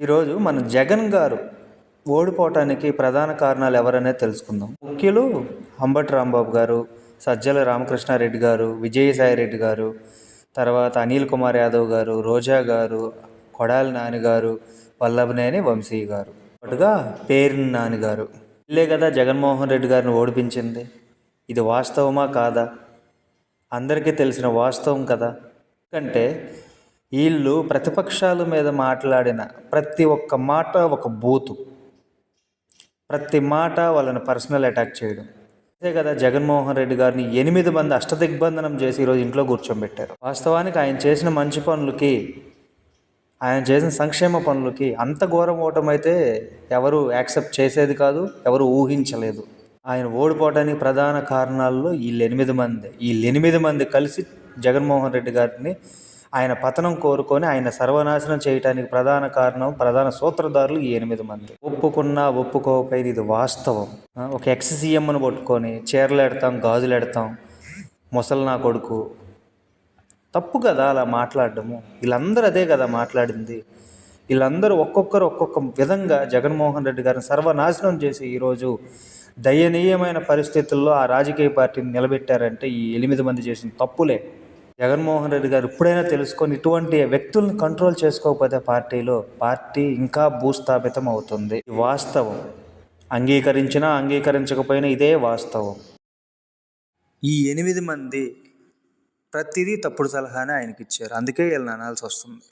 ఈరోజు మన జగన్ గారు ఓడిపోవటానికి ప్రధాన కారణాలు ఎవరనేది తెలుసుకుందాం. ముఖ్యులు అంబటి రాంబాబు గారు, సజ్జల రామకృష్ణారెడ్డి గారు, విజయసాయిరెడ్డి గారు, తర్వాత అనిల్ కుమార్ యాదవ్ గారు, రోజా గారు, కొడాలి నాని గారు, వల్లభనేని వంశీ గారు, పాటుగా పేర్ని నాని గారు. వీళ్ళే కదా జగన్మోహన్ రెడ్డి గారిని ఓడిపించింది. ఇది వాస్తవమా కాదా? అందరికీ తెలిసిన వాస్తవం కదా. ఎందుకంటే వీళ్ళు ప్రతిపక్షాల మీద మాట్లాడిన ప్రతి ఒక్క మాట ఒక బూతు, ప్రతి మాట వాళ్ళని పర్సనల్ అటాక్ చేయడం. అంతే కదా జగన్మోహన్ రెడ్డి గారిని 8 మంది అష్టదిగ్బంధనం చేసి ఈరోజు ఇంట్లో కూర్చోబెట్టారు. వాస్తవానికి ఆయన చేసిన మంచి పనులకి, ఆయన చేసిన సంక్షేమ పనులకి అంత ఘోరం ఓటమైతే ఎవరు యాక్సెప్ట్ చేసేది కాదు, ఎవరు ఊహించలేదు. ఆయన ఓడిపోవడానికి ప్రధాన కారణాల్లో వీళ్ళు 8 మంది. వీళ్ళు 8 మంది కలిసి జగన్మోహన్ రెడ్డి గారిని ఆయన పతనం కోరుకొని ఆయన సర్వనాశనం చేయడానికి ప్రధాన కారణం, ప్రధాన సూత్రధారులు ఈ 8 మంది. ఒప్పుకున్నా ఒప్పుకోకపోయినా ఇది వాస్తవం. ఒక ఎక్స్ సీఎంను పట్టుకొని చీరలు ఎడతాం, గాజులు ఎడతాం, ముసలి నా కొడుకు, తప్పు కదా అలా మాట్లాడడము. వీళ్ళందరూ అదే కదా మాట్లాడింది. వీళ్ళందరూ ఒక్కొక్కరు ఒక్కొక్క విధంగా జగన్మోహన్ రెడ్డి గారిని సర్వనాశనం చేసి ఈరోజు దయనీయమైన పరిస్థితుల్లో ఆ రాజకీయ పార్టీని నిలబెట్టారంటే ఈ 8 మంది చేసిన తప్పులే. జగన్మోహన్ రెడ్డి గారు ఇప్పుడైనా తెలుసుకొని ఇటువంటి వ్యక్తుల్ని కంట్రోల్ చేసుకోకపోతే పార్టీ ఇంకా భూస్థాపితం అవుతుంది. వాస్తవం. అంగీకరించినా అంగీకరించకపోయినా ఇదే వాస్తవం. ఈ 8 మంది ప్రతిదీ తప్పుడు సలహానే ఆయనకి ఇచ్చారు. అందుకే వీళ్ళని అనాల్సి వస్తుంది.